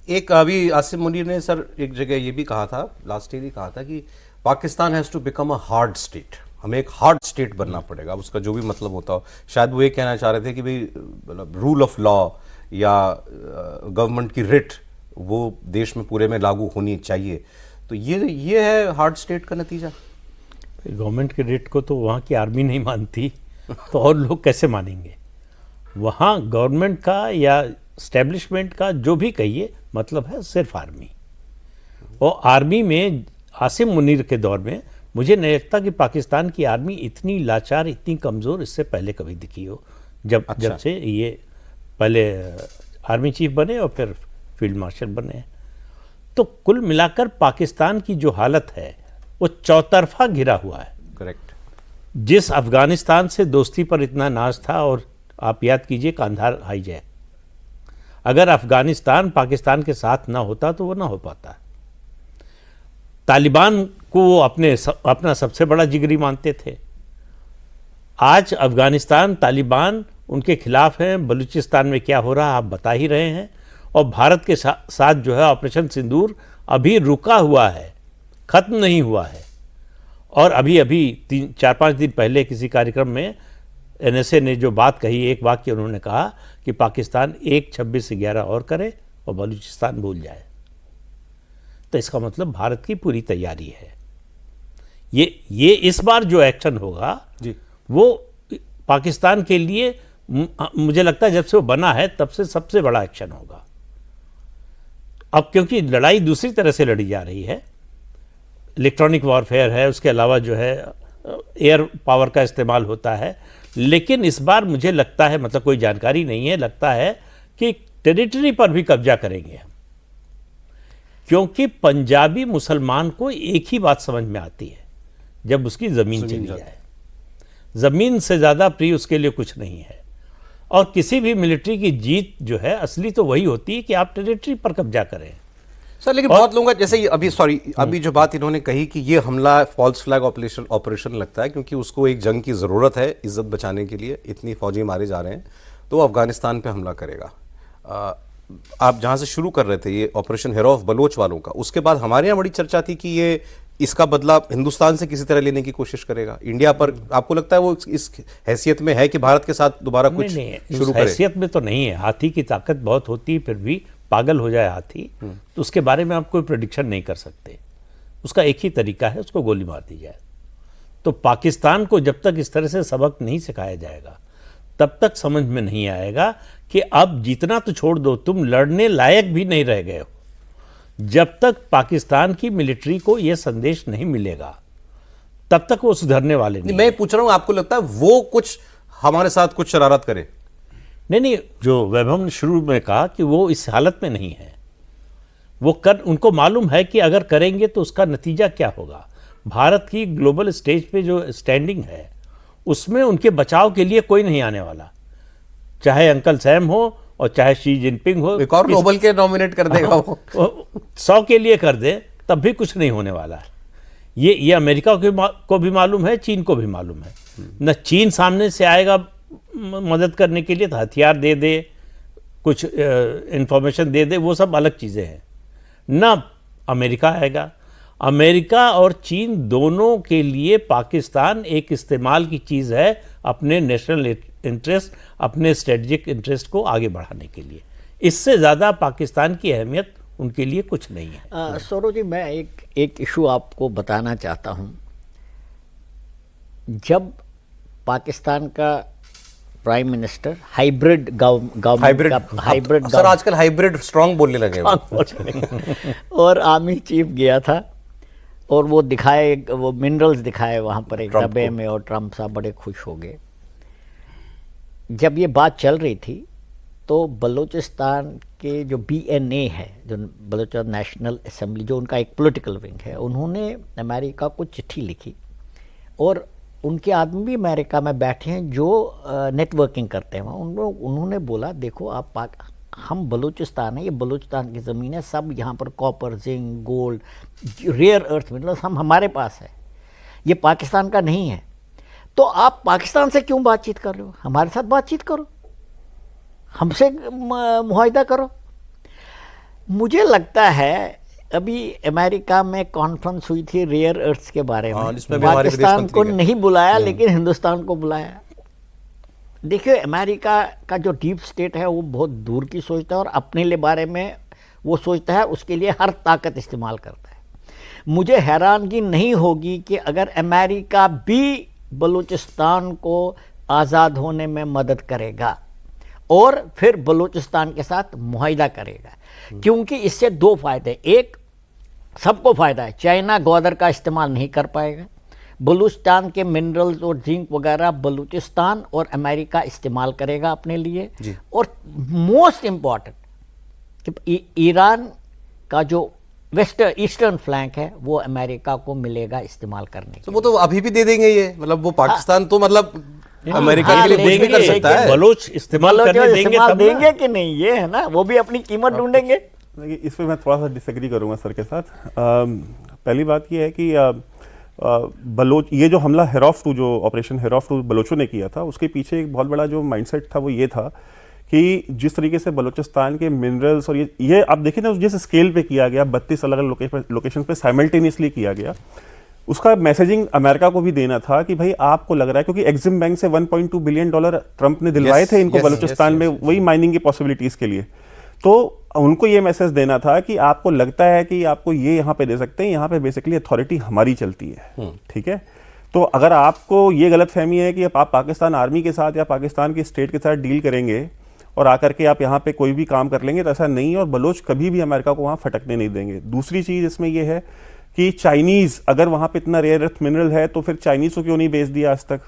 एक अभी आसिम मुनीर ने सर एक जगह ये भी कहा था, लास्ट ईयर ही कहा था कि Pakistan has to become a hard state, हमें एक हार्ड स्टेट बनना पड़ेगा, उसका जो भी मतलब होता हो। शायद वो ये कहना चाह रहे थे कि भाई मतलब रूल ऑफ लॉ या गवर्नमेंट की रिट वो देश में पूरे में लागू होनी चाहिए। तो ये है हार्ड स्टेट का नतीजा। गवर्नमेंट के रेट को तो वहाँ की आर्मी नहीं मानती तो और लोग कैसे मानेंगे। वहाँ गवर्नमेंट का या स्टैब्लिशमेंट का जो भी कहिए मतलब है सिर्फ आर्मी। और आर्मी में आसिम मुनीर के दौर में मुझे नहीं लगता कि पाकिस्तान की आर्मी इतनी लाचार, इतनी कमज़ोर इससे पहले कभी दिखी हो। जब से ये पहले आर्मी चीफ बने और फिर फील्ड मार्शल बने। तो कुल मिलाकर पाकिस्तान की जो हालत है वो चौतरफा घिरा हुआ है। करेक्ट। जिस अफगानिस्तान से दोस्ती पर इतना नाज था, और आप याद कीजिए कांधार हाईजैक, अगर अफगानिस्तान पाकिस्तान के साथ ना होता तो वो ना हो पाता। तालिबान को वो अपना सबसे बड़ा जिगरी मानते थे। आज अफगानिस्तान तालिबान उनके खिलाफ हैं। बलूचिस्तान में क्या हो रहा है आप बता ही रहे हैं। और भारत के साथ जो है ऑपरेशन सिंदूर अभी रुका हुआ है, खत्म नहीं हुआ है। और अभी 4-5 दिन पहले किसी कार्यक्रम में एनएसए ने जो बात कही, एक वाक्य उन्होंने कहा कि पाकिस्तान 1-26-11 और करे और बलूचिस्तान भूल जाए। तो इसका मतलब भारत की पूरी तैयारी है। ये इस बार जो एक्शन होगा जी, वो पाकिस्तान के लिए मुझे लगता है जब से वो बना है तब से सबसे बड़ा एक्शन होगा। अब क्योंकि लड़ाई दूसरी तरह से लड़ी जा रही है, इलेक्ट्रॉनिक वॉरफेयर है, उसके अलावा जो है एयर पावर का इस्तेमाल होता है। लेकिन इस बार मुझे लगता है, मतलब कोई जानकारी नहीं है, लगता है कि टेरिटरी पर भी कब्जा करेंगे हम। क्योंकि पंजाबी मुसलमान को एक ही बात समझ में आती है, जब उसकी ज़मीन चली जाए, ज़मीन से ज़्यादा प्रिय उसके लिए कुछ नहीं है। और किसी भी मिलिट्री की जीत जो है असली तो वही होती है कि आप टेरिटरी पर कब्जा करें। सर लेकिन बहुत लोगों का, जैसे अभी जो बात इन्होंने कही कि ये हमला फॉल्स फ्लैग ऑपरेशन लगता है क्योंकि उसको एक जंग की ज़रूरत है इज्जत बचाने के लिए, इतनी फौजी मारे जा रहे हैं तो वो अफगानिस्तान पे हमला करेगा। आप जहाँ से शुरू कर रहे थे ये ऑपरेशन हीरो ऑफ बलोच वालों का, उसके बाद हमारे यहाँ बड़ी चर्चा थी कि ये इसका बदला हिंदुस्तान से किसी तरह लेने की कोशिश करेगा इंडिया पर। आपको लगता है वो इस हैसियत में है कि भारत के साथ दोबारा कुछ शुरू करे? हैसियत में तो नहीं है। हाथी की ताकत बहुत होती है, फिर भी पागल हो जाए हाथी तो उसके बारे में आप कोई प्रेडिक्शन नहीं कर सकते। उसका एक ही तरीका है, उसको गोली मार दी जाए। तो पाकिस्तान को जब तक इस तरह से सबक नहीं सिखाया जाएगा तब तक समझ में नहीं आएगा कि अब जीतना तो छोड़ दो, तुम लड़ने लायक भी नहीं रह गए हो। जब तक पाकिस्तान की मिलिट्री को यह संदेश नहीं मिलेगा तब तक वो सुधरने वाले नहीं। मैं पूछ रहा हूं, आपको लगता है वो कुछ हमारे साथ कुछ शरारत करे? नहीं, जो वैभव ने शुरू में कहा कि वो इस हालत में नहीं है, उनको मालूम है कि अगर करेंगे तो उसका नतीजा क्या होगा। भारत की ग्लोबल स्टेज पे जो स्टैंडिंग है उसमें उनके बचाव के लिए कोई नहीं आने वाला, चाहे अंकल सैम हो और चाहे शी जिनपिंग हो। एक और नोबल के नॉमिनेट कर देगा वो 100 के लिए कर दे तब भी कुछ नहीं होने वाला है। ये अमेरिका को भी मालूम है, चीन को भी मालूम है। न चीन सामने से आएगा मदद करने के लिए, तो हथियार दे दे, कुछ इंफॉर्मेशन दे दे, वो सब अलग चीज़ें हैं। न अमेरिका आएगा। अमेरिका और चीन दोनों के लिए पाकिस्तान एक इस्तेमाल की चीज़ है अपने नेशनल इंटरेस्ट, अपने स्ट्रेटजिक इंटरेस्ट को आगे बढ़ाने के लिए। इससे ज़्यादा पाकिस्तान की अहमियत उनके लिए कुछ नहीं है। सौरभ जी, मैं एक इशू आपको बताना चाहता हूँ। जब पाकिस्तान का prime minister hybrid government sir आजकल हाइब्रिड स्ट्रांग बोलने लगे और आर्मी चीफ गया था और वो मिनरल्स दिखाए वहाँ पर एक डब्बे में, और ट्रम्प साहब बड़े खुश हो गए। जब ये बात चल रही थी तो बलूचिस्तान के जो BNA है, जो बलूचिस्तान नेशनल असेंबली, जो उनका एक पॉलिटिकल विंग है, उन्होंने अमेरिका को चिट्ठी लिखी। और उनके आदमी भी अमेरिका में बैठे हैं जो नेटवर्किंग करते हैं वहाँ। उन्होंने बोला देखो हम बलूचिस्तान है, ये बलूचिस्तान की ज़मीन है, सब यहाँ पर copper, zinc, gold, rare earth minerals हमारे पास है, ये पाकिस्तान का नहीं है। तो आप पाकिस्तान से क्यों बातचीत कर रहे हो? हमारे साथ बातचीत करो, हमसे मुआहिदा करो। मुझे लगता है अभी अमेरिका में कॉन्फ्रेंस हुई थी रेयर अर्थ्स के बारे हाँ, में, जिसमें भी हमारे विदेश पाकिस्तान मंत्री को गए। नहीं बुलाया लेकिन हिंदुस्तान को बुलाया। देखिए अमेरिका का जो डीप स्टेट है वो बहुत दूर की सोचता है और अपने लिए बारे में वो सोचता है, उसके लिए हर ताकत इस्तेमाल करता है। मुझे हैरानगी नहीं होगी कि अगर अमेरिका भी बलूचिस्तान को आज़ाद होने में मदद करेगा और फिर बलूचिस्तान के साथ मुआहिदा करेगा, क्योंकि इससे दो फायदे, एक सबको फायदा है, चाइना ग्वादर का इस्तेमाल नहीं कर पाएगा, बलूचिस्तान के मिनरल्स और जिंक वगैरह बलूचिस्तान और अमेरिका इस्तेमाल करेगा अपने लिए, और मोस्ट इम्पॉर्टेंट कि ईरान का जो ईस्टर्न फ्लैंक है वो अमेरिका को मिलेगा इस्तेमाल करने के तो वो तो अभी भी दे देंगे ये, मतलब वो पाकिस्तान तो मतलब अमेरिका हाँ, के लिए कुछ भी कर लेकिन- सकता है। बलोच इस्तेमाल बलोच करने देंगे इस्तेमाल तब ना। देंगे कि नहीं, ये है ना, वो भी अपनी कीमत ढूंढेंगे। देखिए इस पे मैं थोड़ा सा डिसएग्री करूंगा सर के साथ। पहली बात ये है कि बलोच, ये जो हमला हेरॉफ टू, जो ऑपरेशन हेरॉफ टू बलोचों ने किया था, उसके पीछे एक बहुत बड़ा जो माइंडसेट था वो ये था कि जिस तरीके से बलूचिस्तान के मिनरल्स और ये आप देखिए ना, जिस स्केल पे किया गया, 32 अलग अलग लोकेशन पे साइमल्टेनियसली किया गया, उसका मैसेजिंग अमेरिका को भी देना था कि भाई आपको लग रहा है, क्योंकि एग्जिम बैंक से $1.2 बिलियन ट्रंप ने दिलवाए थे इनको बलूचिस्तान में, वही माइनिंग की पॉसिबिलिटीज के लिए। तो उनको ये मैसेज देना था कि आपको लगता है कि आपको ये यहाँ पे दे सकते हैं, यहाँ पे बेसिकली अथॉरिटी हमारी चलती है, ठीक है। तो अगर आपको ये गलतफहमी है कि आप पाकिस्तान आर्मी के साथ या पाकिस्तान की स्टेट के साथ डील करेंगे और आकर के आप यहाँ पे कोई भी काम कर लेंगे, तो ऐसा नहीं है, और बलोच कभी भी अमेरिका को वहाँ फटकने नहीं देंगे। दूसरी चीज़ इसमें यह है कि चाइनीज़ अगर वहाँ पे इतना रेयर अर्थ मिनरल है तो फिर चाइनीज़ को क्यों नहीं बेच दिया आज तक?